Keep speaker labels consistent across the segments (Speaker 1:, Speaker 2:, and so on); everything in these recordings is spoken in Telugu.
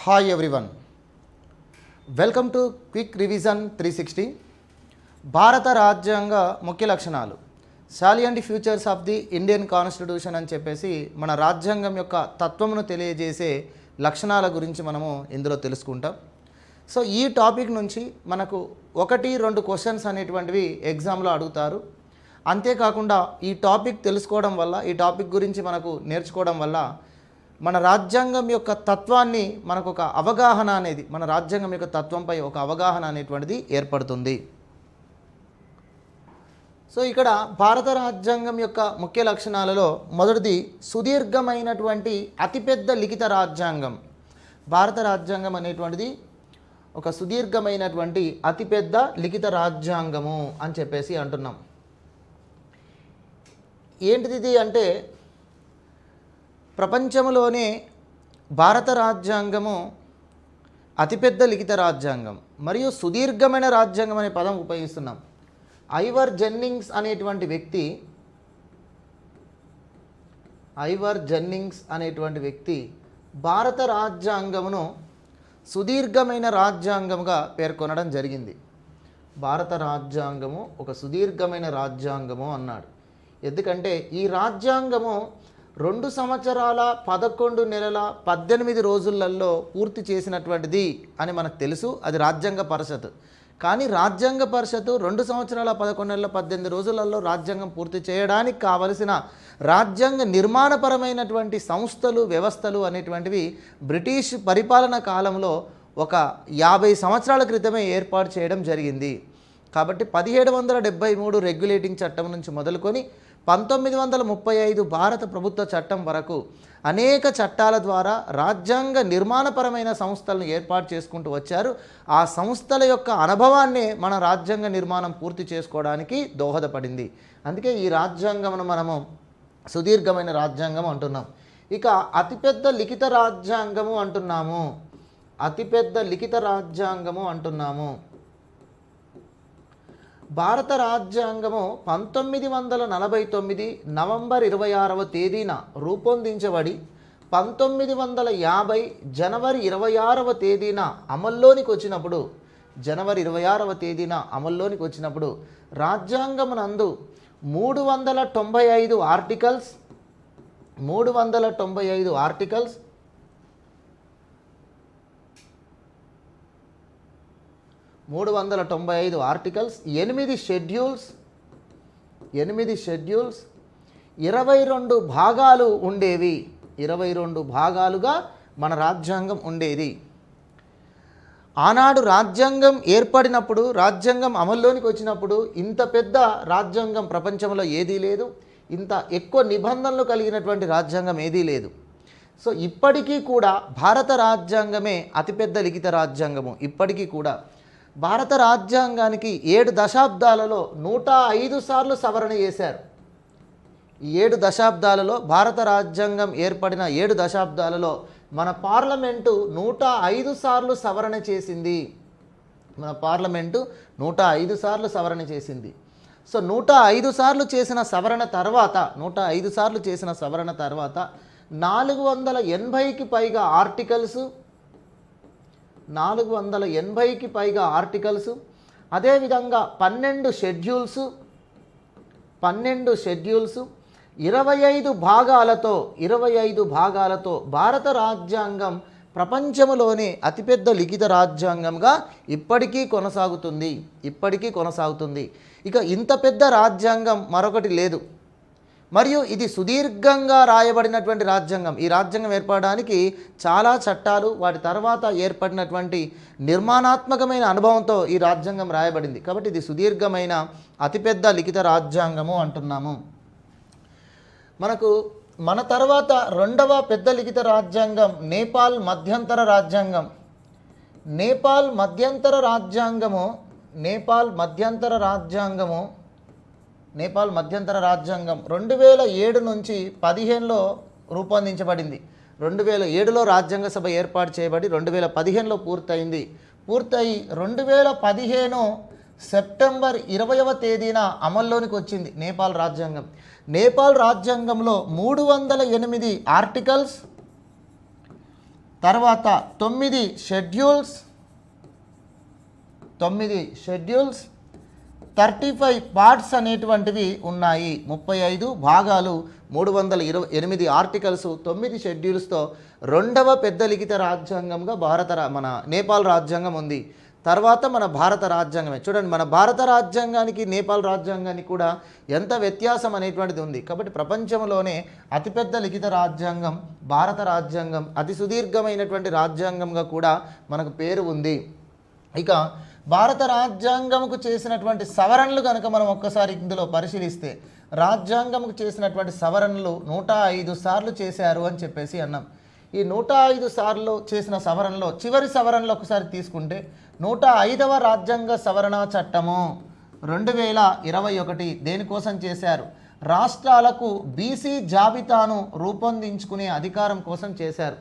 Speaker 1: Hi everyone, welcome to quick revision 360. భారత రాజ్యాంగ ముఖ్య లక్షణాలు, salient features of the Indian constitution అని చెప్పేసి మన రాజ్యాంగం యొక్క తత్వమును తెలియజేసే లక్షణాల గురించి మనము ఇందులో తెలుసుకుంటాం. సో ఈ టాపిక్ నుంచి మనకు 1-2 క్వశ్చన్స్ అనేటువంటివి ఎగ్జామ్లో అడుగుతారు. అంతేకాకుండా ఈ టాపిక్ తెలుసుకోవడం వల్ల, ఈ టాపిక్ గురించి మనకు నేర్చుకోవడం వల్ల మన రాజ్యాంగం యొక్క తత్వాన్ని మనకు ఒక అవగాహన అనేది, మన రాజ్యాంగం యొక్క తత్వంపై ఒక అవగాహన అనేటువంటిది ఏర్పడుతుంది. సో ఇక్కడ భారత రాజ్యాంగం యొక్క ముఖ్య లక్షణాలలో మొదటిది సుదీర్ఘమైనటువంటి అతిపెద్ద లిఖిత రాజ్యాంగం. భారత రాజ్యాంగం అనేటువంటిది ఒక సుదీర్ఘమైనటువంటి అతిపెద్ద లిఖిత రాజ్యాంగము అని చెప్పేసి అంటున్నాం. ఏంటిది అంటే ప్రపంచంలోనే భారత రాజ్యాంగము అతిపెద్ద లిఖిత రాజ్యాంగం మరియు సుదీర్ఘమైన రాజ్యాంగం అనే పదం ఉపయోగిస్తున్నాం. ఐవర్ జెన్నింగ్స్ అనేటువంటి వ్యక్తి భారత రాజ్యాంగమును సుదీర్ఘమైన రాజ్యాంగంగా పేర్కొనడం జరిగింది. భారత రాజ్యాంగము ఒక సుదీర్ఘమైన రాజ్యాంగము అన్నాడు. ఎందుకంటే ఈ రాజ్యాంగము 2 సంవత్సరాల 11 నెలల 18 రోజులలో పూర్తి చేసినటువంటిది అని మనకు తెలుసు. అది రాజ్యాంగ పరిషత్. కానీ రాజ్యాంగ పరిషత్ 2 సంవత్సరాల 11 నెలల 18 రోజులలో రాజ్యాంగం పూర్తి చేయడానికి కావలసిన రాజ్యాంగ నిర్మాణపరమైనటువంటి సంస్థలు, వ్యవస్థలు అనేటువంటివి బ్రిటిష్ పరిపాలన కాలంలో ఒక 50 సంవత్సరాల క్రితమే ఏర్పాటు చేయడం జరిగింది. కాబట్టి 1773 రెగ్యులేటింగ్ చట్టం నుంచి మొదలుకొని 1935 భారత ప్రభుత్వ చట్టం వరకు అనేక చట్టాల ద్వారా రాజ్యాంగ నిర్మాణపరమైన సంస్థలను ఏర్పాటు చేసుకుంటూ వచ్చారు. ఆ సంస్థల యొక్క అనుభవాన్నే మన రాజ్యాంగ నిర్మాణం పూర్తి చేసుకోవడానికి దోహదపడింది. అందుకే ఈ రాజ్యాంగమును మనము సుదీర్ఘమైన రాజ్యాంగం అంటున్నాం. ఇక అతిపెద్ద లిఖిత రాజ్యాంగము అంటున్నాము. అతిపెద్ద లిఖిత రాజ్యాంగము అంటున్నాము. భారత రాజ్యాంగము 1949 నవంబర్ 26వ తేదీన రూపొందించబడి 1950 జనవరి 26వ తేదీన అమల్లోనికి వచ్చినప్పుడు రాజ్యాంగమునందు 395 ఆర్టికల్స్ 8 షెడ్యూల్స్ 22 భాగాలు ఉండేవి. 22 భాగాలుగా మన రాజ్యాంగం ఉండేది. ఆనాడు రాజ్యాంగం ఏర్పడినప్పుడు, రాజ్యాంగం అమల్లోనికి వచ్చినప్పుడు ఇంత పెద్ద రాజ్యాంగం ప్రపంచంలో ఏదీ లేదు. ఇంత ఎక్కువ నిబంధనలు కలిగినటువంటి రాజ్యాంగం ఏదీ లేదు. సో ఇప్పటికీ కూడా భారత రాజ్యాంగమే అతిపెద్ద లిఖిత రాజ్యాంగము. ఇప్పటికీ కూడా భారత రాజ్యాంగానికి 7 దశాబ్దాలలో 105 సార్లు సవరణ చేశారు. ఈ 7 దశాబ్దాలలో, భారత రాజ్యాంగం ఏర్పడిన 7 దశాబ్దాలలో మన పార్లమెంటు 105 సార్లు సవరణ చేసింది. మన పార్లమెంటు 105 సార్లు సవరణ చేసింది. సో 105 సార్లు చేసిన సవరణ తర్వాత 480కి పైగా ఆర్టికల్స్, 480కి పైగా ఆర్టికల్స్, అదేవిధంగా 12 షెడ్యూల్స్, 25 భాగాలతో భారత రాజ్యాంగం ప్రపంచంలోనే అతిపెద్ద లిఖిత రాజ్యాంగంగా ఇప్పటికీ కొనసాగుతుంది. ఇక ఇంత పెద్ద రాజ్యాంగం మరొకటి లేదు. మరియు ఇది సుదీర్ఘంగా రాయబడినటువంటి రాజ్యాంగం. ఈ రాజ్యాంగం ఏర్పడడానికి చాలా చట్టాలు, వాటి తర్వాత ఏర్పడినటువంటి నిర్మాణాత్మకమైన అనుభవంతో ఈ రాజ్యాంగం రాయబడింది. కాబట్టి ఇది సుదీర్ఘమైన అతిపెద్ద లిఖిత రాజ్యాంగము అంటున్నాము. మన తర్వాత 2వ పెద్ద లిఖిత రాజ్యాంగం నేపాల్ మధ్యంతర రాజ్యాంగం. నేపాల్ మధ్యంతర రాజ్యాంగం 2007 నుంచి 15లో రూపొందించబడింది. 2007లో రాజ్యాంగ సభ ఏర్పాటు చేయబడి 2015లో పూర్తయి 2015 సెప్టెంబర్ 20వ తేదీన అమల్లోనికి వచ్చింది నేపాల్ రాజ్యాంగం. నేపాల్ రాజ్యాంగంలో 308 ఆర్టికల్స్, తర్వాత 9 షెడ్యూల్స్ 35 పార్ట్స్ అనేటువంటివి ఉన్నాయి. 35 భాగాలు, 328 ఆర్టికల్స్, 9 షెడ్యూల్స్తో రెండవ పెద్ద లిఖిత రాజ్యాంగంగా మన నేపాల్ రాజ్యాంగం ఉంది. తర్వాత మన భారత రాజ్యాంగమే. చూడండి, మన భారత రాజ్యాంగానికి నేపాల్ రాజ్యాంగానికి కూడా ఎంత వ్యత్యాసం అనేటువంటిది ఉంది. కాబట్టి ప్రపంచంలోనే అతిపెద్ద లిఖిత రాజ్యాంగం భారత రాజ్యాంగం, అతి సుదీర్ఘమైనటువంటి రాజ్యాంగంగా కూడా మనకు పేరు ఉంది. ఇక భారత రాజ్యాంగంకు చేసినటువంటి సవరణలు కనుక మనం ఒక్కసారి ఇందులో పరిశీలిస్తే, రాజ్యాంగంకు చేసినటువంటి సవరణలు 105 సార్లు చేశారు అని చెప్పేసి అన్నాం. ఈ 105 సార్లు చేసిన సవరణలో చివరి సవరణలు ఒకసారి తీసుకుంటే 105వ రాజ్యాంగ సవరణ చట్టము 2021 దేనికోసం చేశారు? రాష్ట్రాలకు బీసీ జాబితాను రూపొందించుకునే అధికారం కోసం చేశారు.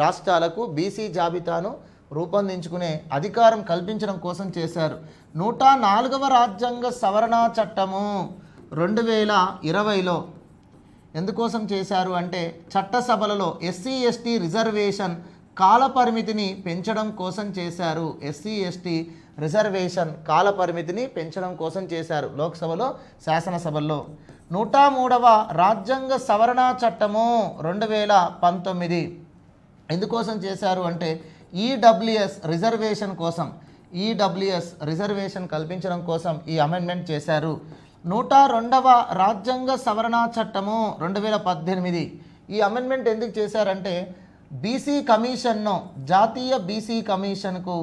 Speaker 1: రాష్ట్రాలకు బీసీ జాబితాను రూపొందించుకునే అధికారం కల్పించడం కోసం చేశారు. 104వ రాజ్యాంగ సవరణ చట్టము 2020లో ఎందుకోసం చేశారు అంటే, చట్టసభలలో ఎస్సీ ఎస్టీ రిజర్వేషన్ కాల పరిమితిని పెంచడం కోసం చేశారు. ఎస్సీ ఎస్టీ రిజర్వేషన్ కాల పరిమితిని పెంచడం కోసం చేశారు లోక్సభలో, శాసనసభల్లో. 103వ రాజ్యాంగ సవరణ చట్టము 2019 ఎందుకోసం చేశారు అంటే, ఈడబ్ల్యూఎస్ రిజర్వేషన్ కోసం, ఈడబ్ల్యూఎస్ రిజర్వేషన్ కల్పించడం కోసం ఈ అమెండ్మెంట్ చేశారు. 102వ రాజ్యాంగ సవరణ చట్టము 2018 ఈ అమెండ్మెంట్ ఎందుకు చేశారంటే, బీసీ కమిషన్ను, జాతీయ బీసీ కమిషన్కు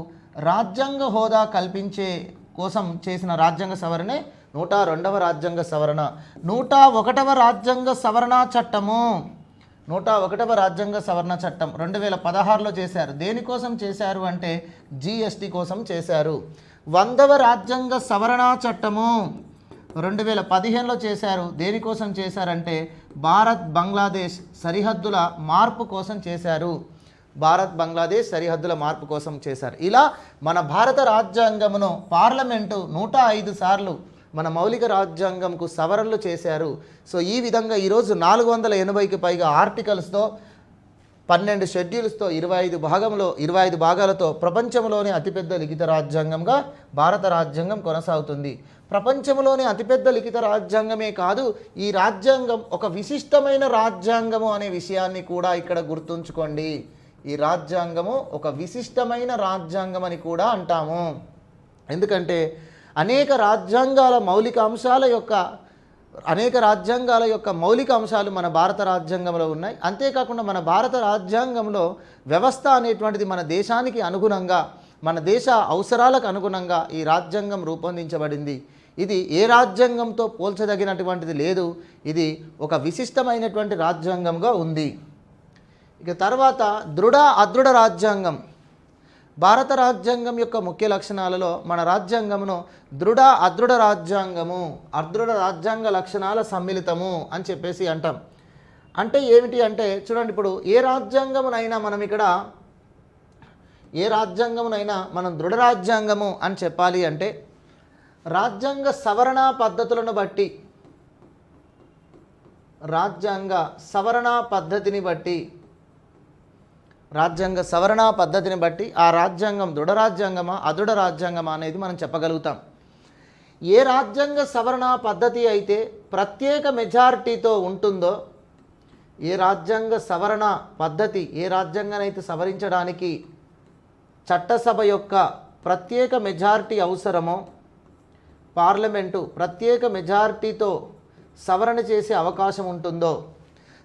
Speaker 1: రాజ్యాంగ హోదా కల్పించే కోసం చేసిన రాజ్యాంగ సవరణే 102వ రాజ్యాంగ సవరణ. 101వ రాజ్యాంగ సవరణ చట్టము 101వ రాజ్యాంగ సవరణ చట్టం 2016లో చేశారు. దేనికోసం చేశారు అంటే, జీఎస్టీ కోసం చేశారు. 100వ రాజ్యాంగ సవరణ చట్టము 2015లో చేశారు. దేనికోసం చేశారంటే, భారత్ బంగ్లాదేశ్ సరిహద్దుల మార్పు కోసం చేశారు. భారత్ బంగ్లాదేశ్ సరిహద్దుల మార్పు కోసం చేశారు. ఇలా మన భారత రాజ్యాంగమును పార్లమెంటు 105 సార్లు మన మౌలిక రాజ్యాంగంకు సవరణలు చేశారు. సో ఈ విధంగా ఈరోజు 480కి పైగా ఆర్టికల్స్తో, 12 షెడ్యూల్స్తో, 25 భాగాలతో ప్రపంచంలోనే అతిపెద్ద లిఖిత రాజ్యాంగంగా భారత రాజ్యాంగం కొనసాగుతుంది. ప్రపంచంలోనే అతిపెద్ద లిఖిత రాజ్యాంగమే కాదు, ఈ రాజ్యాంగం ఒక విశిష్టమైన రాజ్యాంగము అనే విషయాన్ని కూడా ఇక్కడ గుర్తుంచుకోండి. ఈ రాజ్యాంగము ఒక విశిష్టమైన రాజ్యాంగం అని కూడా అంటాము. ఎందుకంటే అనేక రాజ్యాంగాల యొక్క మౌలిక అంశాలు మన భారత రాజ్యాంగంలో ఉన్నాయి. అంతేకాకుండా మన భారత రాజ్యాంగంలో వ్యవస్థ అనేటువంటిది మన దేశానికి అనుగుణంగా, మన దేశ అవసరాలకు అనుగుణంగా ఈ రాజ్యాంగం రూపొందించబడింది. ఇది ఏ రాజ్యాంగంతో పోల్చదగినటువంటిది లేదు. ఇది ఒక విశిష్టమైనటువంటి రాజ్యాంగంగా ఉంది. ఇక తర్వాత అదృఢ రాజ్యాంగం. భారత రాజ్యాంగం యొక్క ముఖ్య లక్షణాలలో మన రాజ్యాంగమును అదృఢ రాజ్యాంగ లక్షణాల సమ్మిళితము అని చెప్పేసి అంటాం. అంటే ఏమిటి అంటే, చూడండి, ఇప్పుడు ఏ రాజ్యాంగమునైనా మనం దృఢ రాజ్యాంగము అని చెప్పాలి అంటే, రాజ్యాంగ సవరణ పద్ధతులను బట్టి, రాజ్యాంగ సవరణ పద్ధతిని బట్టి ఆ రాజ్యాంగం దృఢ రాజ్యాంగమా అదృఢ రాజ్యాంగమా అనేది మనం చెప్పగలుగుతాం. ఏ రాజ్యాంగ సవరణ పద్ధతి అయితే ప్రత్యేక మెజారిటీతో ఉంటుందో, ఏ రాజ్యాంగ సవరణ పద్ధతి, ఏ రాజ్యాంగానైతే సవరించడానికి చట్టసభ యొక్క ప్రత్యేక మెజారిటీ అవసరమో, పార్లమెంటు ప్రత్యేక మెజారిటీతో సవరణ చేసే అవకాశం ఉంటుందో,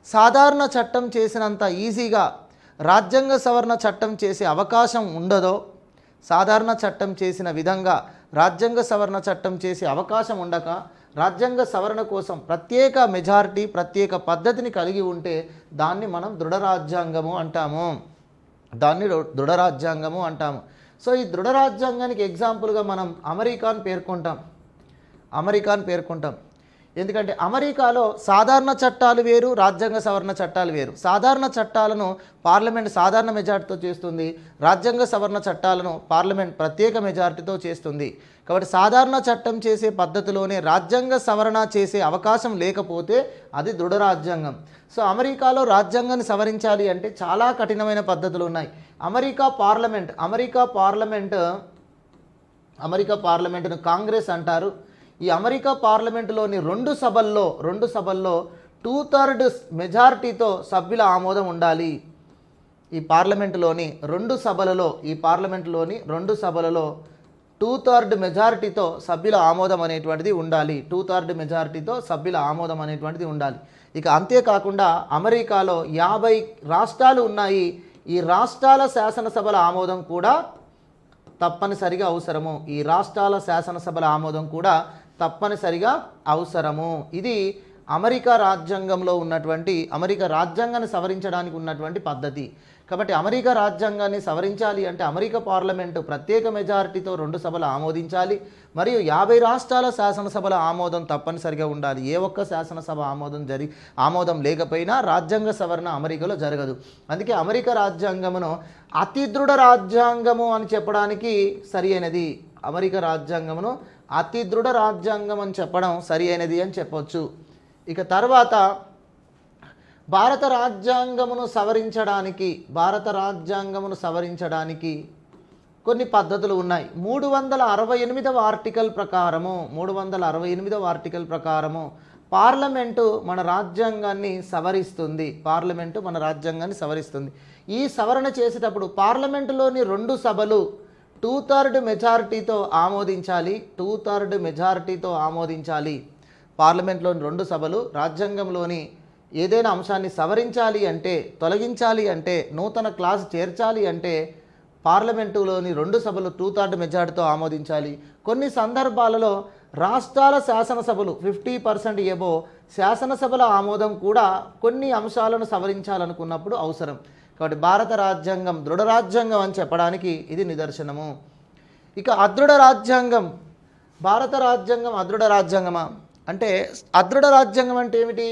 Speaker 1: సాధారణ చట్టం చేసినంత ఈజీగా రాజ్యాంగ సవరణ చట్టం చేసే అవకాశం ఉండదో, సాధారణ చట్టం చేసిన విధంగా రాజ్యాంగ సవరణ చట్టం చేసే అవకాశం ఉండక రాజ్యాంగ సవరణ కోసం ప్రత్యేక మెజారిటీ, ప్రత్యేక పద్ధతిని కలిగి ఉంటే దాన్ని మనం దృఢ రాజ్యాంగము అంటాము. సో ఈ దృఢ రాజ్యాంగానికి ఎగ్జాంపుల్గా మనం అమెరికాను పేర్కొంటాం. ఎందుకంటే అమెరికాలో సాధారణ చట్టాలు వేరు, రాజ్యాంగ సవరణ చట్టాలు వేరు. సాధారణ చట్టాలను పార్లమెంట్ సాధారణ మెజార్టీతో చేస్తుంది, రాజ్యాంగ సవరణ చట్టాలను పార్లమెంట్ ప్రత్యేక మెజార్టీతో చేస్తుంది. కాబట్టి సాధారణ చట్టం చేసే పద్ధతిలోనే రాజ్యాంగ సవరణ చేసే అవకాశం లేకపోతే అది దృఢ రాజ్యాంగం. సో అమెరికాలో రాజ్యాంగాన్ని సవరించాలి అంటే చాలా కఠినమైన పద్ధతులు ఉన్నాయి. అమెరికా పార్లమెంటును కాంగ్రెస్ అంటారు. ఈ అమెరికా పార్లమెంటులోని రెండు సభల్లో 2/3 మెజారిటీతో సభ్యుల ఆమోదం ఉండాలి. ఈ పార్లమెంటులోని రెండు సభలలో 2/3 మెజారిటీతో సభ్యుల ఆమోదం అనేటువంటిది ఉండాలి. 2/3 మెజారిటీతో సభ్యుల ఆమోదం అనేటువంటిది ఉండాలి. ఇక అంతేకాకుండా అమెరికాలో 50 రాష్ట్రాలు ఉన్నాయి. ఈ రాష్ట్రాల శాసనసభల ఆమోదం కూడా తప్పనిసరిగా అవసరము. ఇది అమెరికా రాజ్యాంగంలో ఉన్నటువంటి అమెరికా రాజ్యాంగాన్ని సవరించడానికి ఉన్నటువంటి పద్ధతి. కాబట్టి అమెరికా రాజ్యాంగాన్ని సవరించాలి అంటే అమెరికా పార్లమెంటు ప్రత్యేక మెజారిటీతో 2 సభలు ఆమోదించాలి, మరియు 50 రాష్ట్రాల శాసనసభల ఆమోదం తప్పనిసరిగా ఉండాలి. ఏ ఒక్క శాసనసభ ఆమోదం లేకపోయినా రాజ్యాంగ సవరణ అమెరికాలో జరగదు. అందుకే అమెరికా రాజ్యాంగమును అతి దృఢ రాజ్యాంగము అని చెప్పడానికి సరి అయినది. అమెరికా రాజ్యాంగమును అతి దృఢ రాజ్యాంగం అని చెప్పడం సరి అయినది అని చెప్పొచ్చు. ఇక తర్వాత భారత రాజ్యాంగమును సవరించడానికి కొన్ని పద్ధతులు ఉన్నాయి. 368వ ఆర్టికల్ ప్రకారము పార్లమెంటు మన రాజ్యాంగాన్ని సవరిస్తుంది. ఈ సవరణ చేసేటప్పుడు పార్లమెంటులోని 2 సభలు 2/3 మెజారిటీతో ఆమోదించాలి. పార్లమెంట్లోని 2 సభలు రాజ్యాంగంలోని ఏదైనా అంశాన్ని సవరించాలి అంటే, తొలగించాలి అంటే, నూతన క్లాస్ చేర్చాలి అంటే పార్లమెంటులోని 2 సభలు 2/3 మెజారిటీతో ఆమోదించాలి. కొన్ని సందర్భాలలో రాష్ట్రాల శాసనసభలు 50% ఎబో శాసనసభల ఆమోదం కూడా కొన్ని అంశాలను సవరించాలనుకున్నప్పుడు అవసరం. కాబట్టి భారత రాజ్యాంగం దృఢ రాజ్యాంగం అని చెప్పడానికి ఇది నిదర్శనము. ఇక అదృఢ రాజ్యాంగం, భారత రాజ్యాంగం అదృఢ రాజ్యాంగమా అంటే, అదృఢ రాజ్యాంగం అంటే ఏమిటి?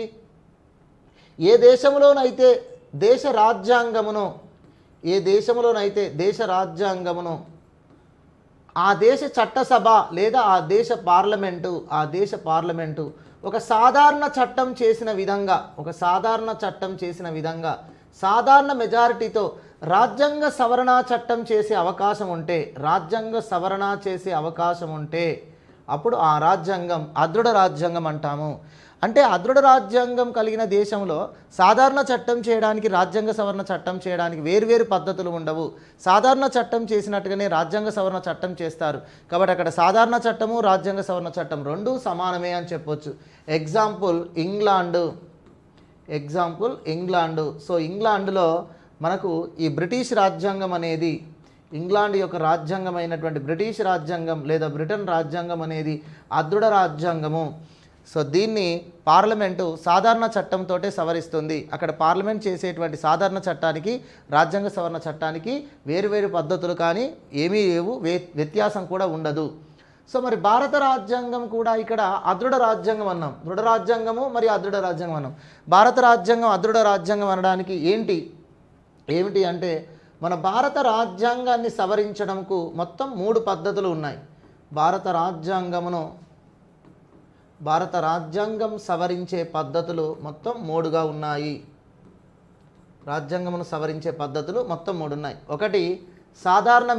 Speaker 1: ఏ దేశంలోనైతే దేశ రాజ్యాంగమును ఆ దేశ చట్టసభ లేదా ఆ దేశ పార్లమెంటు ఒక సాధారణ చట్టం చేసిన విధంగా సాధారణ మెజారిటీతో రాజ్యాంగ సవరణ చట్టం చేసే అవకాశం ఉంటే అప్పుడు ఆ రాజ్యాంగం అదృఢ రాజ్యాంగం అంటాము. అంటే అదృఢ రాజ్యాంగం కలిగిన దేశంలో సాధారణ చట్టం చేయడానికి, రాజ్యాంగ సవరణ చట్టం చేయడానికి వేర్వేరు పద్ధతులు ఉండవు. సాధారణ చట్టం చేసినట్టుగానే రాజ్యాంగ సవరణ చట్టం చేస్తారు. కాబట్టి అక్కడ సాధారణ చట్టము, రాజ్యాంగ సవరణ చట్టం రెండూ సమానమే అని చెప్పొచ్చు. Example England. సో ఇంగ్లాండ్లో మనకు ఈ బ్రిటిష్ రాజ్యాంగం అనేది, ఇంగ్లాండ్ యొక్క రాజ్యాంగమైనటువంటి బ్రిటిష్ రాజ్యాంగం లేదా బ్రిటన్ రాజ్యాంగం అనేది అదృఢ రాజ్యాంగము. సో దీన్ని పార్లమెంటు సాధారణ చట్టంతో సవరిస్తుంది. అక్కడ పార్లమెంట్ చేసేటువంటి సాధారణ చట్టానికి, రాజ్యాంగ సవరణ చట్టానికి వేరువేరు పద్ధతులు కానీ ఏమీ లేవు, వ్యత్యాసం కూడా ఉండదు. సో మరి భారత రాజ్యాంగం కూడా ఇక్కడ అదృఢ రాజ్యాంగం అన్నాం. దృఢ రాజ్యాంగము మరియు అదృఢ రాజ్యాంగం అన్నాం. భారత రాజ్యాంగం అదృఢ రాజ్యాంగం అనడానికి ఏమిటి అంటే, మన భారత రాజ్యాంగాన్ని సవరించడంకు మొత్తం 3 పద్ధతులు ఉన్నాయి. భారత రాజ్యాంగం సవరించే పద్ధతులు మొత్తం 3గా ఉన్నాయి. రాజ్యాంగమును సవరించే పద్ధతులు మొత్తం 3 ఉన్నాయి. ఒకటి సాధారణ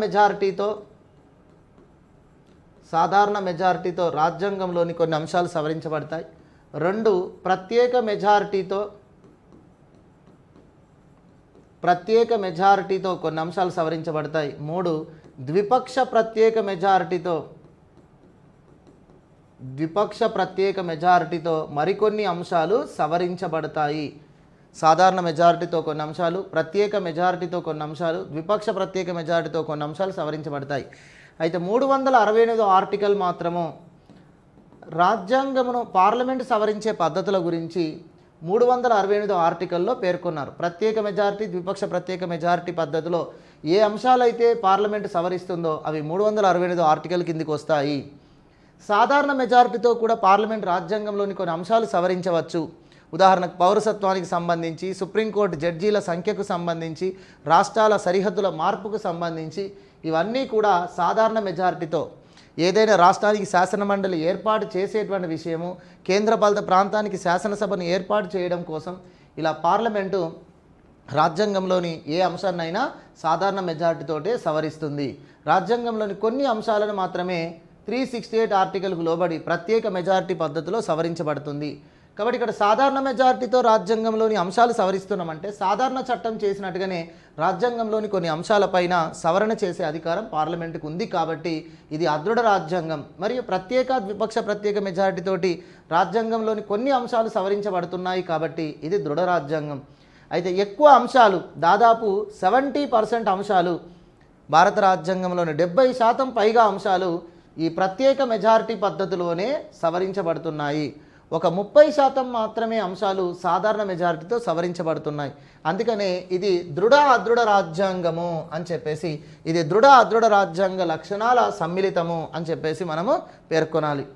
Speaker 1: మెజారిటీతో రాజ్యాంగంలోని కొన్ని అంశాలు సవరించబడతాయి. 2 ప్రత్యేక మెజారిటీతో కొన్ని అంశాలు సవరించబడతాయి. 3 ద్విపక్ష ప్రత్యేక మెజారిటీతో మరికొన్ని అంశాలు సవరించబడతాయి. సాధారణ మెజారిటీతో కొన్ని అంశాలు, ప్రత్యేక మెజారిటీతో కొన్ని అంశాలు, ద్విపక్ష ప్రత్యేక మెజారిటీతో కొన్ని అంశాలు సవరించబడతాయి. అయితే 368వ ఆర్టికల్ మాత్రము రాజ్యాంగమును పార్లమెంటు సవరించే పద్ధతుల గురించి 368వ ఆర్టికల్లో పేర్కొన్నారు. ప్రత్యేక మెజారిటీ, ద్విపక్ష ప్రత్యేక మెజారిటీ పద్ధతిలో ఏ అంశాలైతే పార్లమెంటు సవరిస్తుందో అవి 368వ ఆర్టికల్ కిందికి వస్తాయి. సాధారణ మెజారిటీతో కూడా పార్లమెంట్ రాజ్యాంగంలోని కొన్ని అంశాలు సవరించవచ్చు. ఉదాహరణకు పౌరసత్వానికి సంబంధించి, సుప్రీంకోర్టు జడ్జీల సంఖ్యకు సంబంధించి, రాష్ట్రాల సరిహద్దుల మార్పుకు సంబంధించి ఇవన్నీ కూడా సాధారణ మెజారిటీతో ఏదైనా రాష్ట్రానికి శాసనమండలి ఏర్పాటు చేసేటువంటి విషయము, కేంద్రపాలిత ప్రాంతానికి శాసనసభను ఏర్పాటు చేయడం కోసం ఇలా పార్లమెంటు రాజ్యాంగంలోని ఏ అంశాన్నైనా సాధారణ మెజారిటీతోటే సవరిస్తుంది. రాజ్యాంగంలోని కొన్ని అంశాలను మాత్రమే 368 ఆర్టికల్కు లోబడి ప్రత్యేక మెజారిటీ పద్ధతిలో సవరించబడుతుంది. కాబట్టి ఇక్కడ సాధారణ మెజారిటీతో రాజ్యాంగంలోని అంశాలు సవరిస్తున్నామంటే సాధారణ చట్టం చేసినట్టుగానే రాజ్యాంగంలోని కొన్ని అంశాలపైన సవరణ చేసే అధికారం పార్లమెంటుకు ఉంది. కాబట్టి ఇది అదృఢ రాజ్యాంగం. మరియు ప్రత్యేక ద్విపక్ష ప్రత్యేక మెజారిటీతోటి రాజ్యాంగంలోని కొన్ని అంశాలు సవరించబడుతున్నాయి కాబట్టి ఇది దృఢ రాజ్యాంగం. అయితే ఎక్కువ అంశాలు, దాదాపు 70% అంశాలు, భారత రాజ్యాంగంలోని 70% పైగా అంశాలు ఈ ప్రత్యేక మెజారిటీ పద్ధతిలోనే సవరించబడుతున్నాయి. ఒక 30% మాత్రమే అంశాలు సాధారణ మెజారిటీతో సవరించబడుతున్నాయి. అందుకనే ఇది దృఢ అదృఢ రాజ్యాంగము అని చెప్పేసి, ఇది దృఢ అదృఢ రాజ్యాంగ లక్షణాల సమ్మిళితము అని చెప్పేసి మనము పేర్కొనాలి.